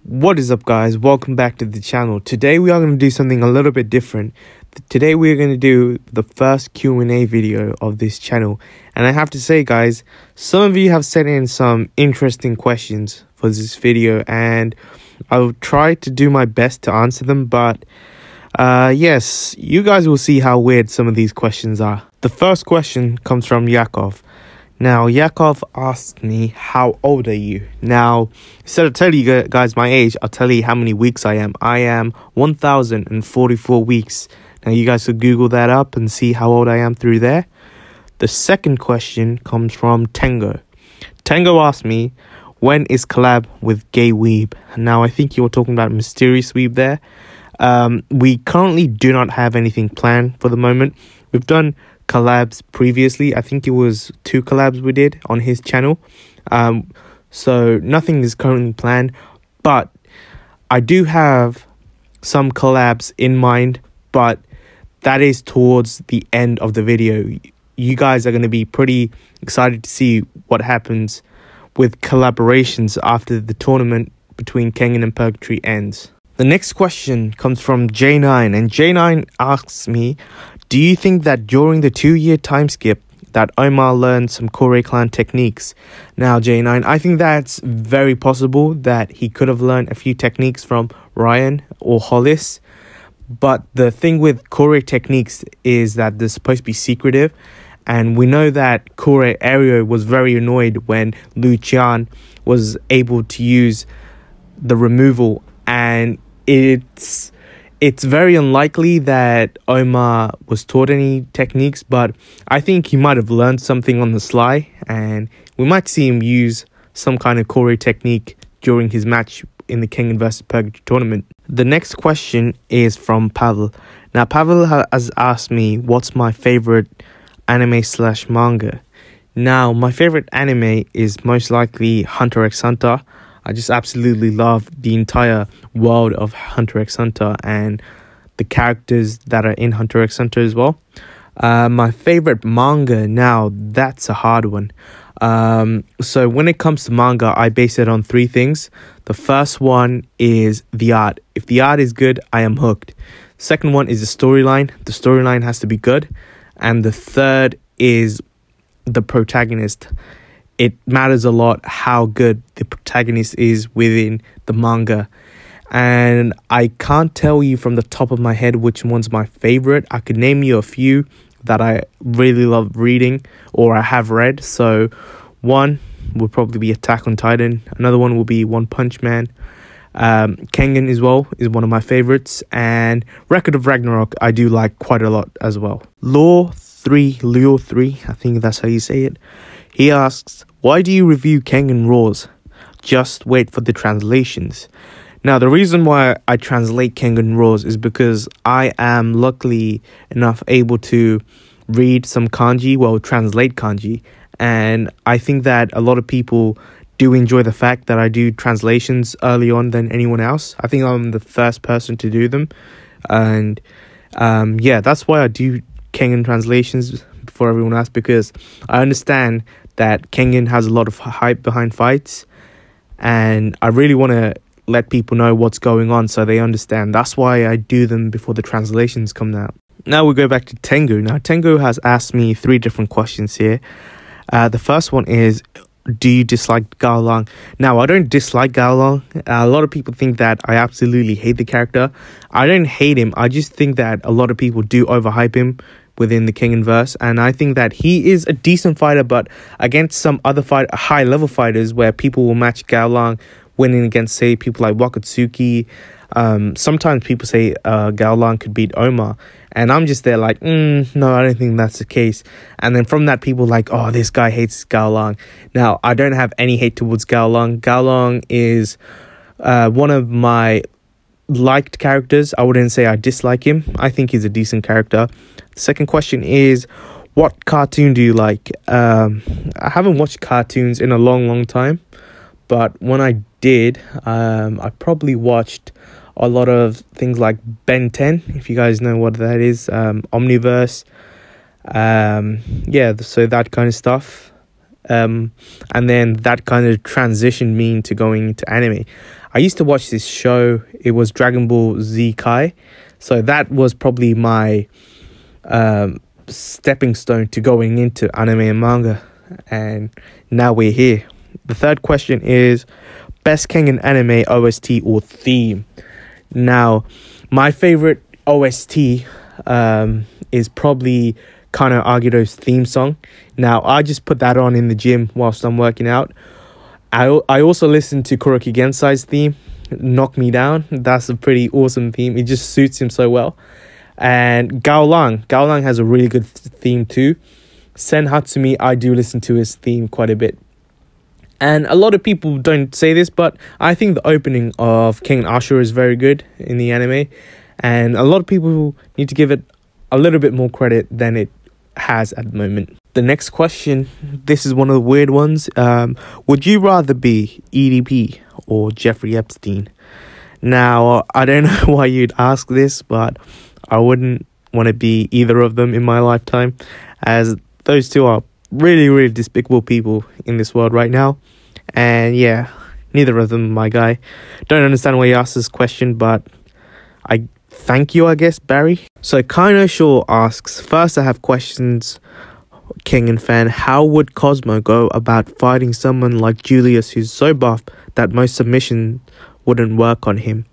What is up, guys? Welcome back to the channel. Today we are going to do something a little bit different. Today we are going to do the first Q&A video of this channel, and I have to say, guys, some of you have sent in some interesting questions for this video, and I'll try to do my best to answer them. But yes, you guys will see how weird some of these questions are. The first question comes from Yakov. Now, Yakov asked me, how old are you? Now, instead of telling you guys my age, I'll tell you how many weeks I am. I am 1,044 weeks. Now, you guys could Google that up and see how old I am through there. The second question comes from Tango. Tango asked me, when is collab with Gay Weeb? Now, I think you're talking about Mysterious Weeb there. We currently do not have anything planned for the moment. We've done collabs previously. I think it was 2 collabs we did on his channel, so nothing is currently planned, but I do have some collabs in mind, but that is towards the end of the video. You guys are going to be pretty excited to see what happens with collaborations after the tournament between Kengan and Purgatory ends. The next question comes from J9, and J9 asks me, do you think that during the 2-year time skip that Ohma learned some Kure Clan techniques? Now, J9, I think that's very possible that he could have learned a few techniques from Ryan or Hollis. But the thing with Kure techniques is that they're supposed to be secretive. And we know that Kure Aereo was very annoyed when Lu Qian was able to use the removal, and it's very unlikely that Ohma was taught any techniques, but I think he might have learned something on the sly, and we might see him use some kind of Kure technique during his match in the Kengan vs Purgatory tournament. The next question is from Pavel. Now, Pavel has asked me what's my favorite anime/manga. Now, my favorite anime is most likely Hunter x Hunter. I just absolutely love the entire world of Hunter x Hunter and the characters that are in Hunter x Hunter as well. My favorite manga, now that's a hard one. So when it comes to manga, I base it on 3 things. The first one is the art. If the art is good, I am hooked. Second one is the storyline. The storyline has to be good. And the third is the protagonist. It matters a lot how good the protagonist is within the manga. And I can't tell you from the top of my head which one's my favorite. I could name you a few that I really love reading or I have read. So one would probably be Attack on Titan. Another one will be One Punch Man. Kengan as well is one of my favorites. And Record of Ragnarok I do like quite a lot as well. Leo 3, I think that's how you say it. He asks, why do you review Kengan Raws? Just wait for the translations. Now, the reason why I translate Kengan Raws is because I am luckily enough able to read some kanji, well, translate kanji. And I think that a lot of people do enjoy the fact that I do translations early on than anyone else. I think I'm the first person to do them. And yeah, that's why I do Kengan translations before everyone else, because I understand that Kengan has a lot of hype behind fights, and I really want to let people know what's going on so they understand. That's why I do them before the translations come out. Now we go back to Tengu. Now, Tengu has asked me 3 different questions here. The first one is, do you dislike Gaolang? Now, I don't dislike Gaolang. A lot of people think that I absolutely hate the character. I don't hate him. I just think that a lot of people do overhype him within the Kengan verse, and I think that he is a decent fighter, but against some other high level fighters where people will match Gaolang winning against, say, people like Wakatsuki. Sometimes people say Gaolang could beat Ohma, and I'm just there like, no, I don't think that's the case. And then from that, people like, oh, this guy hates Gaolang. Now, I don't have any hate towards Gaolang. Gaolang is one of my liked characters. I wouldn't say I dislike him. I think he's a decent character. The second question is, what cartoon do you like? I haven't watched cartoons in a long time, but when I did, I probably watched a lot of things like Ben 10, if you guys know what that is, Omniverse, yeah, so that kind of stuff. And then that kind of transitioned me into going into anime. I used to watch this show. It was Dragon Ball Z Kai. So that was probably my stepping stone to going into anime and manga. And now we're here. The third question is best Kengan anime OST or theme. Now, my favorite OST is probably Kano Agiro's theme song. Now, I just put that on in the gym whilst I'm working out. I also listen to Kuroki Gensai's theme, Knock Me Down. That's a pretty awesome theme. It just suits him so well. And Gaolang has a really good theme too. Sen Hatsumi, I do listen to his theme quite a bit. And a lot of people don't say this, but I think the opening of King Ashura is very good in the anime. And a lot of people need to give it a little bit more credit than it has at the moment. The next question, this is one of the weird ones. Would you rather be EDP or Jeffrey Epstein? Now, I don't know why you'd ask this, but I wouldn't want to be either of them in my lifetime, as those two are really, really despicable people in this world right now. And yeah, neither of them, my guy. Don't understand why you asked this question, but I thank you, I guess, Barry. So Keino Shaw asks, first I have questions, Kengan fan. How would Cosmo go about fighting someone like Julius, who's so buff that most submission wouldn't work on him?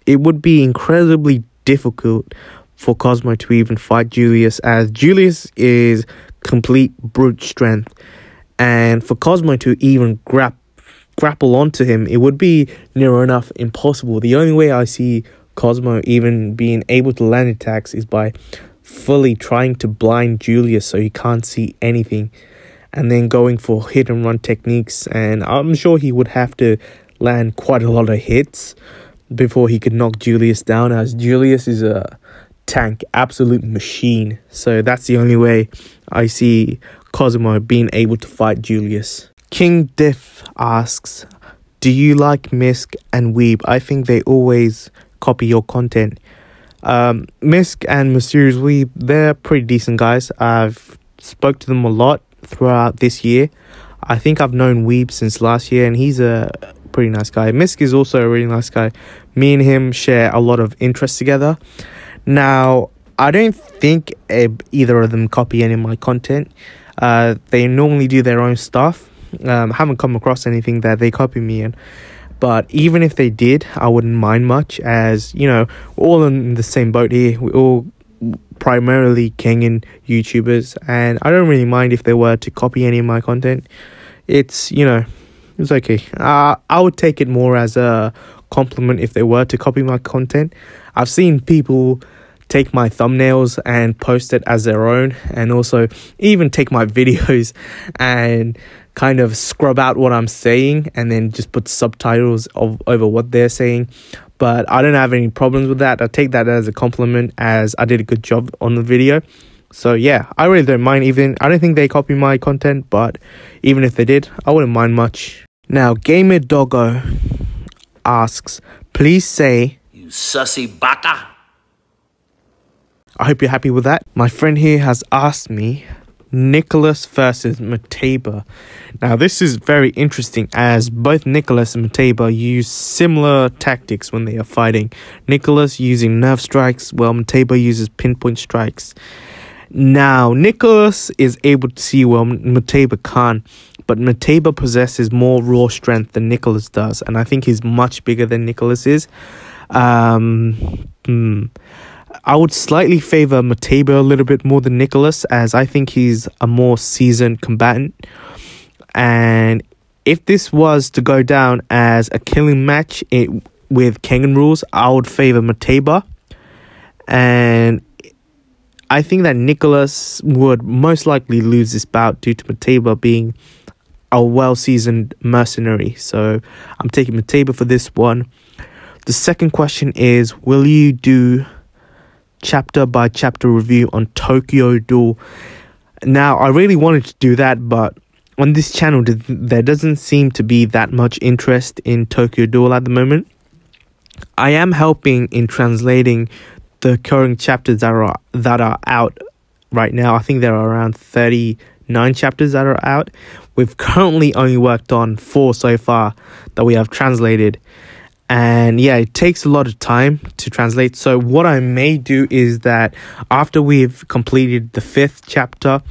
It would be incredibly difficult for Cosmo to even fight Julius, as Julius is complete brute strength. And for Cosmo to even grapple onto him, it would be near enough impossible. The only way I see Cosmo even being able to land attacks is by fully trying to blind Julius so he can't see anything, and then going for hit and run techniques. And I'm sure he would have to land quite a lot of hits before he could knock Julius down, as Julius is a tank, absolute machine. So that's the only way I see Cosmo being able to fight Julius. King Diff asks, do you like Misk and Weeb? I think they always copy your content. Misk and Mysterious Weeb, they're pretty decent guys. I've spoke to them a lot throughout this year. I think I've known Weeb since last year, and he's a pretty nice guy. Misk is also a really nice guy. Me and him share a lot of interests together. Now, I don't think either of them copy any of my content. They normally do their own stuff. Haven't come across anything that they copy me in. But even if they did, I wouldn't mind much, as, you know, we're all in the same boat here. We're all primarily Kengan YouTubers, and I don't really mind if they were to copy any of my content. It's, you know, it's okay. I would take it more as a compliment if they were to copy my content. I've seen people take my thumbnails and post it as their own, and also even take my videos and kind of scrub out what I'm saying and then just put subtitles over what they're saying. But I don't have any problems with that. I take that as a compliment, as I did a good job on the video. So yeah, I really don't mind. Even I don't think they copy my content, but even if they did, I wouldn't mind much. Now, Gamer Doggo asks, please say, you sussy bata. I hope you're happy with that. My friend here has asked me, Nicolas versus Muteba. Now, this is very interesting, as both Nicolas and Muteba use similar tactics when they are fighting. Nicolas using nerve strikes, while Muteba uses pinpoint strikes. Now, Nicolas is able to see while Muteba can't, but Muteba possesses more raw strength than Nicolas does, and I think he's much bigger than Nicolas is. I would slightly favor Muteba a little bit more than Nicolas, as I think he's a more seasoned combatant. And if this was to go down as a killing match with Kengan rules, I would favor Muteba. And I think that Nicolas would most likely lose this bout due to Muteba being a well-seasoned mercenary. So I'm taking Muteba for this one. The second question is, will you do chapter by chapter review on Tokyo Duel? Now, I really wanted to do that, but on this channel there doesn't seem to be that much interest in Tokyo Duel at the moment. I am helping in translating the current chapters that are out right now. I think there are around 39 9 chapters that are out. We've currently only worked on 4 so far that we have translated. And yeah, it takes a lot of time to translate. So what I may do is that after we've completed the 5th chapter,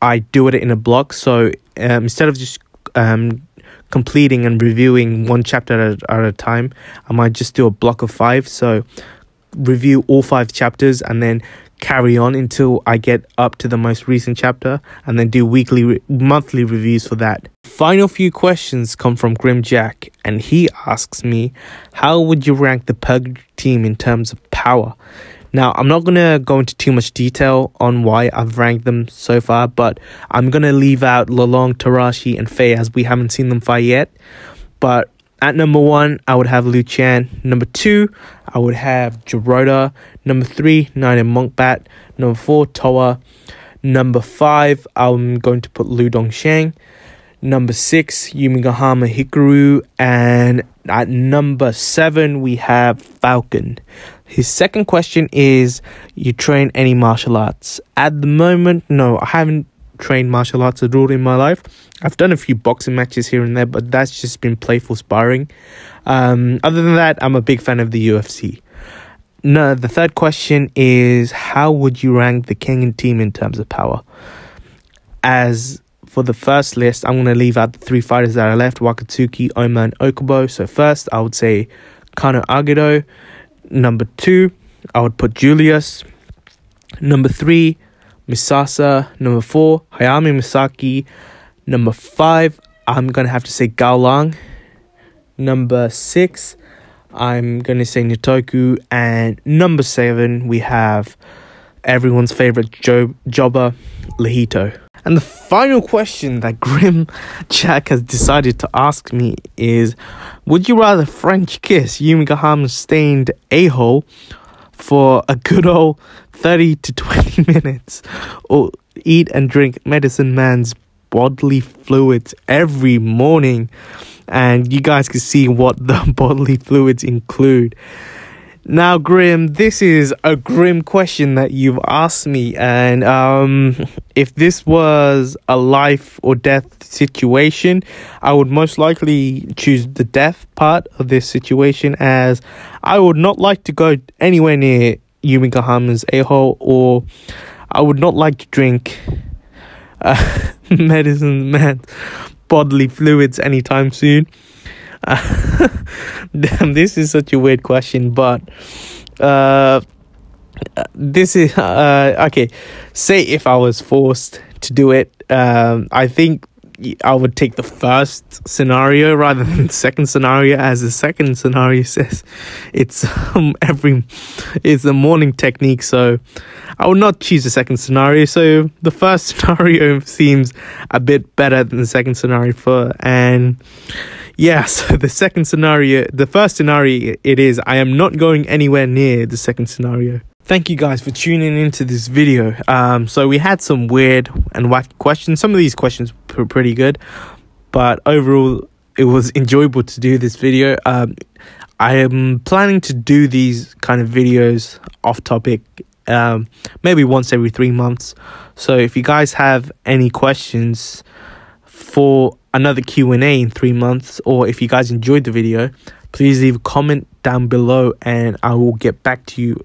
I do it in a block. So instead of just completing and reviewing 1 chapter at a time, I might just do a block of 5. So review all 5 chapters and then carry on until I get up to the most recent chapter, and then do monthly reviews for that. Final few questions come from Grim Jack, and he asks me, how would you rank the Purgatory team in terms of power? Now, I'm not going to go into too much detail on why I've ranked them so far, but I'm going to leave out Lolong, Tarashi, and Faye as we haven't seen them fight yet. But at number 1, I would have Liu Chan. Number 2, I would have Jirota. Number 3, Knight and Monkbat. Number 4, Toa. Number 5, I'm going to put Lu Dongsheng. Number 6, Yumigahama Hikaru. And at number 7, we have Falcon. His second question is, you train any martial arts? At the moment, no, I haven't trained martial arts at all in my life. I've done a few boxing matches here and there, but that's just been playful sparring. Other than that, I'm a big fan of the UFC. No, the third question is, how would you rank the Kengan team in terms of power? As for the first list, I'm going to leave out the 3 fighters that are left, Wakatsuki, Ohma, and Okubo. So first, I would say Kano Agedo. Number 2, I would put Julius. Number 3, Misasa. Number 4, Hayami Misaki. Number 5, I'm going to have to say Gaolang. Number 6, I'm going to say Nitoku. And number 7, we have everyone's favorite jobber, Lahito. And the final question that Grim Jack has decided to ask me is, would you rather French kiss Yumigahama's stained a-hole for a good old 30 to 20 minutes, or eat and drink Medicine Man's bodily fluids every morning? And you guys can see what the bodily fluids include. Now, Grim, this is a grim question that you've asked me, and if this was a life or death situation, I would most likely choose the death part of this situation, as I would not like to go anywhere near Yumigahama's a-hole, or I would not like to drink Medicine Man's bodily fluids anytime soon. Damn, this is such a weird question, but this is okay. Say if I was forced to do it, I think I would take the first scenario rather than the second scenario, as the second scenario says it's a morning technique, so I would not choose the second scenario. So the first scenario seems a bit better than the second scenario and yeah, so the first scenario, it is, I am not going anywhere near the second scenario. Thank you guys for tuning into this video. So we had some weird and wacky questions. Some of these questions were pretty good, but overall, it was enjoyable to do this video. I am planning to do these kind of videos off topic, maybe once every 3 months. So if you guys have any questions for another Q&A in 3 months, or if you guys enjoyed the video, please leave a comment down below and I will get back to you